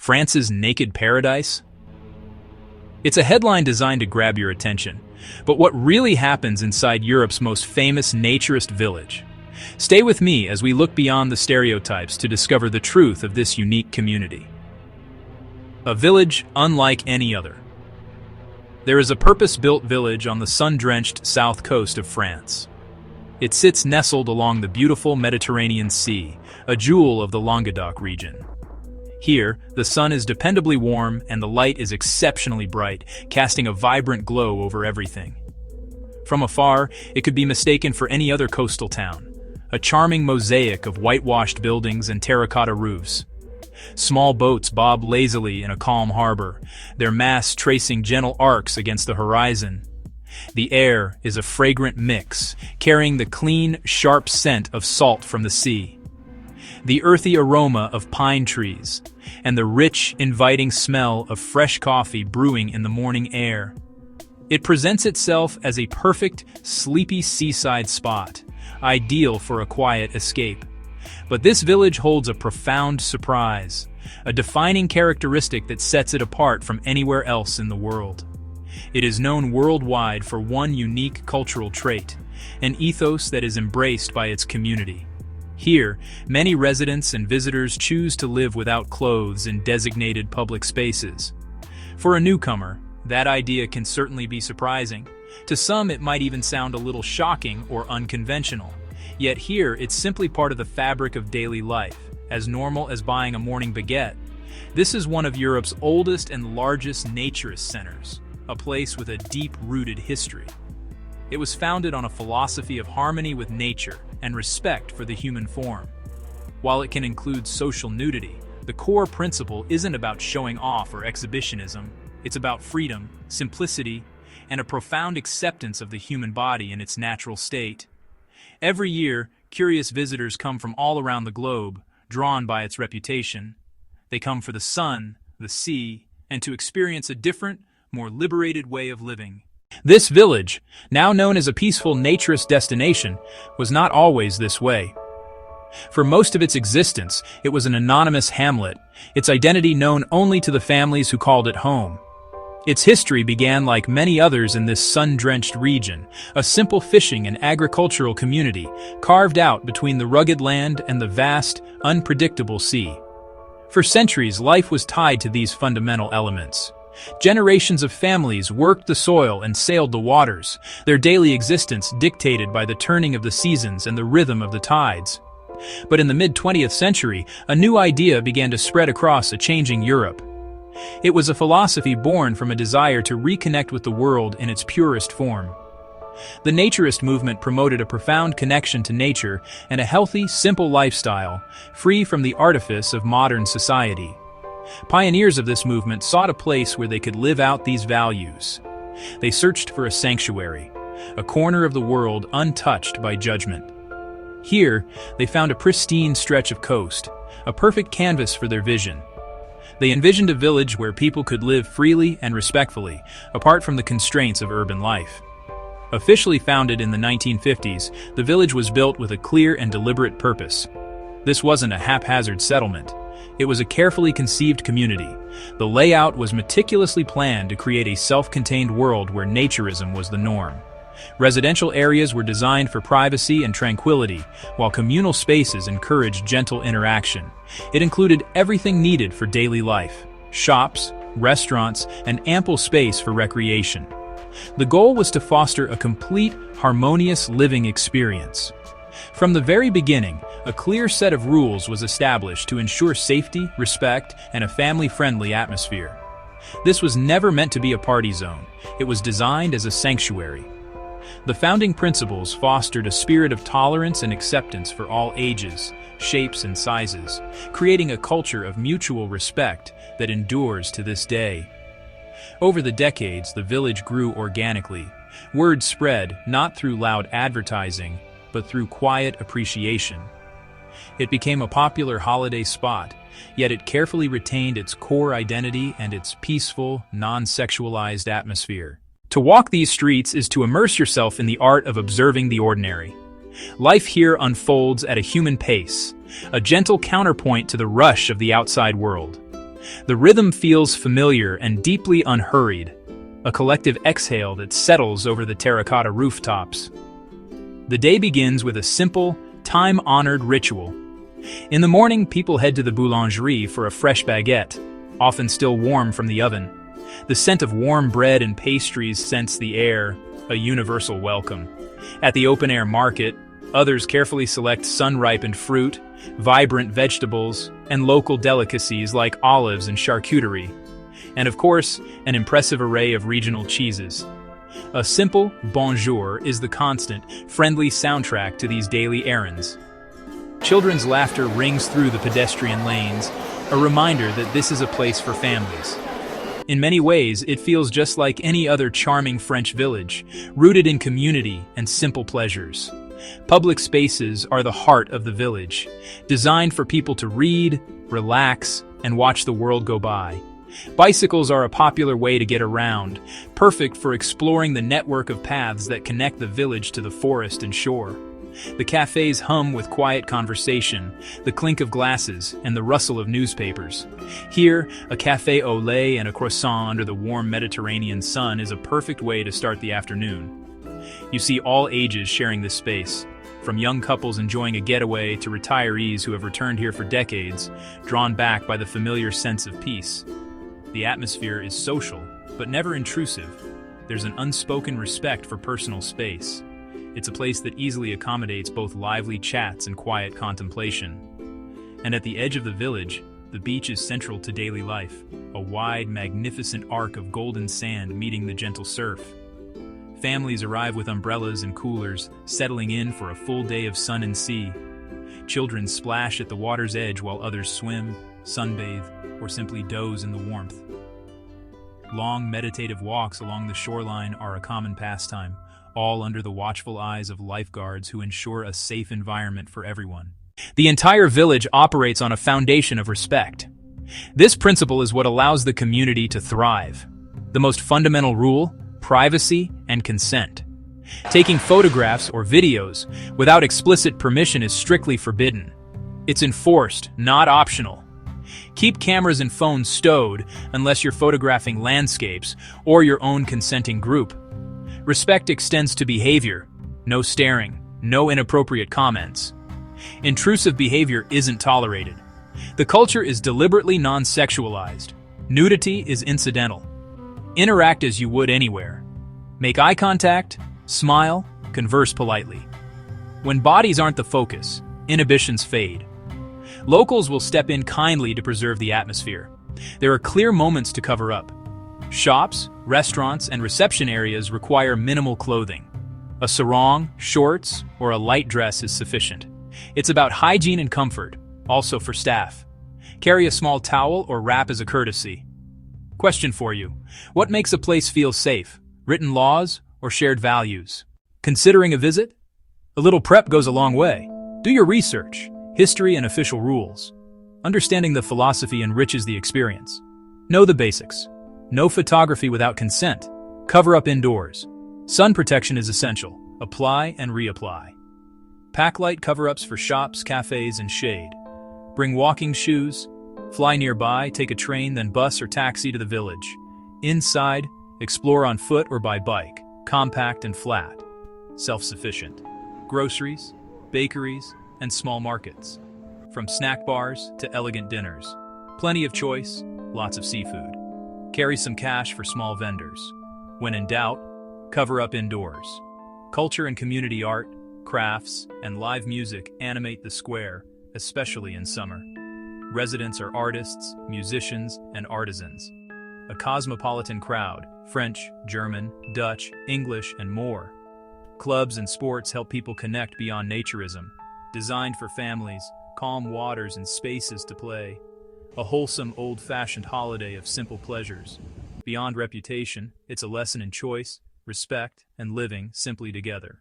France's naked paradise? It's a headline designed to grab your attention, but what really happens inside Europe's most famous naturist village? Stay with me as we look beyond the stereotypes to discover the truth of this unique community. A village unlike any other. There is a purpose-built village on the sun-drenched south coast of France. It sits nestled along the beautiful Mediterranean Sea, a jewel of the Languedoc region. Here, the sun is dependably warm and the light is exceptionally bright, casting a vibrant glow over everything. From afar, it could be mistaken for any other coastal town, a charming mosaic of whitewashed buildings and terracotta roofs. Small boats bob lazily in a calm harbor, their masts tracing gentle arcs against the horizon. The air is a fragrant mix, carrying the clean, sharp scent of salt from the sea, the earthy aroma of pine trees, and the rich, inviting smell of fresh coffee brewing in the morning air. It presents itself as a perfect, sleepy seaside spot, ideal for a quiet escape. But this village holds a profound surprise, a defining characteristic that sets it apart from anywhere else in the world. It is known worldwide for one unique cultural trait, an ethos that is embraced by its community. Here, many residents and visitors choose to live without clothes in designated public spaces. For a newcomer, that idea can certainly be surprising. To some, it might even sound a little shocking or unconventional. Yet here, it's simply part of the fabric of daily life, as normal as buying a morning baguette. This is one of Europe's oldest and largest naturist centers, a place with a deep-rooted history. It was founded on a philosophy of harmony with nature and respect for the human form. While it can include social nudity, the core principle isn't about showing off or exhibitionism. It's about freedom, simplicity, and a profound acceptance of the human body in its natural state. Every year, curious visitors come from all around the globe, drawn by its reputation. They come for the sun, the sea, and to experience a different, more liberated way of living. This village, now known as a peaceful naturist destination, was not always this way. For most of its existence, it was an anonymous hamlet, its identity known only to the families who called it home. Its history began like many others in this sun-drenched region, a simple fishing and agricultural community carved out between the rugged land and the vast, unpredictable sea. For centuries, life was tied to these fundamental elements. Generations of families worked the soil and sailed the waters, their daily existence dictated by the turning of the seasons and the rhythm of the tides. But in the mid-20th century, a new idea began to spread across a changing Europe. It was a philosophy born from a desire to reconnect with the world in its purest form. The naturist movement promoted a profound connection to nature and a healthy, simple lifestyle, free from the artifice of modern society. Pioneers of this movement sought a place where they could live out these values. They searched for a sanctuary, a corner of the world untouched by judgment. Here, they found a pristine stretch of coast, a perfect canvas for their vision. They envisioned a village where people could live freely and respectfully, apart from the constraints of urban life. Officially founded in the 1950s, the village was built with a clear and deliberate purpose. This wasn't a haphazard settlement. It was a carefully conceived community. The layout was meticulously planned to create a self-contained world where naturism was the norm. Residential areas were designed for privacy and tranquility, while communal spaces encouraged gentle interaction. It included everything needed for daily life: shops, restaurants, and ample space for recreation. The goal was to foster a complete, harmonious living experience. From the very beginning, a clear set of rules was established to ensure safety, respect, and a family-friendly atmosphere. This was never meant to be a party zone. It was designed as a sanctuary. The founding principles fostered a spirit of tolerance and acceptance for all ages, shapes, and sizes, creating a culture of mutual respect that endures to this day. Over the decades, the village grew organically. Word spread not through loud advertising, but through quiet appreciation. It became a popular holiday spot, yet it carefully retained its core identity and its peaceful, non-sexualized atmosphere. To walk these streets is to immerse yourself in the art of observing the ordinary. Life here unfolds at a human pace, a gentle counterpoint to the rush of the outside world. The rhythm feels familiar and deeply unhurried, a collective exhale that settles over the terracotta rooftops. The day begins with a simple, time-honored ritual. In the morning, people head to the boulangerie for a fresh baguette, often still warm from the oven. The scent of warm bread and pastries scents the air, a universal welcome. At the open-air market, others carefully select sun-ripened fruit, vibrant vegetables, and local delicacies like olives and charcuterie. And of course, an impressive array of regional cheeses. A simple bonjour is the constant, friendly soundtrack to these daily errands. Children's laughter rings through the pedestrian lanes, a reminder that this is a place for families. In many ways, it feels just like any other charming French village, rooted in community and simple pleasures. Public spaces are the heart of the village, designed for people to read, relax, and watch the world go by. Bicycles are a popular way to get around, perfect for exploring the network of paths that connect the village to the forest and shore. The cafes hum with quiet conversation, the clink of glasses, and the rustle of newspapers. Here, a café au lait and a croissant under the warm Mediterranean sun is a perfect way to start the afternoon. You see all ages sharing this space, from young couples enjoying a getaway to retirees who have returned here for decades, drawn back by the familiar sense of peace. The atmosphere is social, but never intrusive. There's an unspoken respect for personal space. It's a place that easily accommodates both lively chats and quiet contemplation. And at the edge of the village, the beach is central to daily life, a wide, magnificent arc of golden sand meeting the gentle surf. Families arrive with umbrellas and coolers, settling in for a full day of sun and sea. Children splash at the water's edge while others swim, sunbathe, or simply doze in the warmth. Long, meditative walks along the shoreline are a common pastime, all under the watchful eyes of lifeguards who ensure a safe environment for everyone. The entire village operates on a foundation of respect. This principle is what allows the community to thrive. The most fundamental rule: privacy and consent. Taking photographs or videos without explicit permission is strictly forbidden. It's enforced, not optional. Keep cameras and phones stowed unless you're photographing landscapes or your own consenting group. Respect extends to behavior. No staring, no inappropriate comments. Intrusive behavior isn't tolerated. The culture is deliberately non-sexualized. Nudity is incidental. Interact as you would anywhere. Make eye contact, smile, converse politely. When bodies aren't the focus, inhibitions fade. Locals will step in kindly to preserve the atmosphere. There are clear moments to cover up. Shops, restaurants, and reception areas require minimal clothing. A sarong, shorts, or a light dress is sufficient. It's about hygiene and comfort, also for staff. Carry a small towel or wrap as a courtesy. Question for you: what makes a place feel safe? Written laws or shared values? Considering a visit? A little prep goes a long way. Do your research, history and official rules. Understanding the philosophy enriches the experience. Know the basics. No photography without consent. Cover up indoors. Sun protection is essential. Apply and reapply. Pack light cover-ups for shops, cafes, and shade. Bring walking shoes. Fly nearby, take a train, then bus or taxi to the village. Inside, explore on foot or by bike. Compact and flat. Self-sufficient. Groceries, bakeries, and small markets. From snack bars to elegant dinners. Plenty of choice, lots of seafood. Carry some cash for small vendors. When in doubt, cover up indoors. Culture and community art, crafts, and live music animate the square, especially in summer. Residents are artists, musicians, and artisans. A cosmopolitan crowd, French, German, Dutch, English, and more. Clubs and sports help people connect beyond naturism. Designed for families, calm waters and spaces to play. A wholesome, old-fashioned holiday of simple pleasures. Beyond reputation, it's a lesson in choice, respect, and living simply together.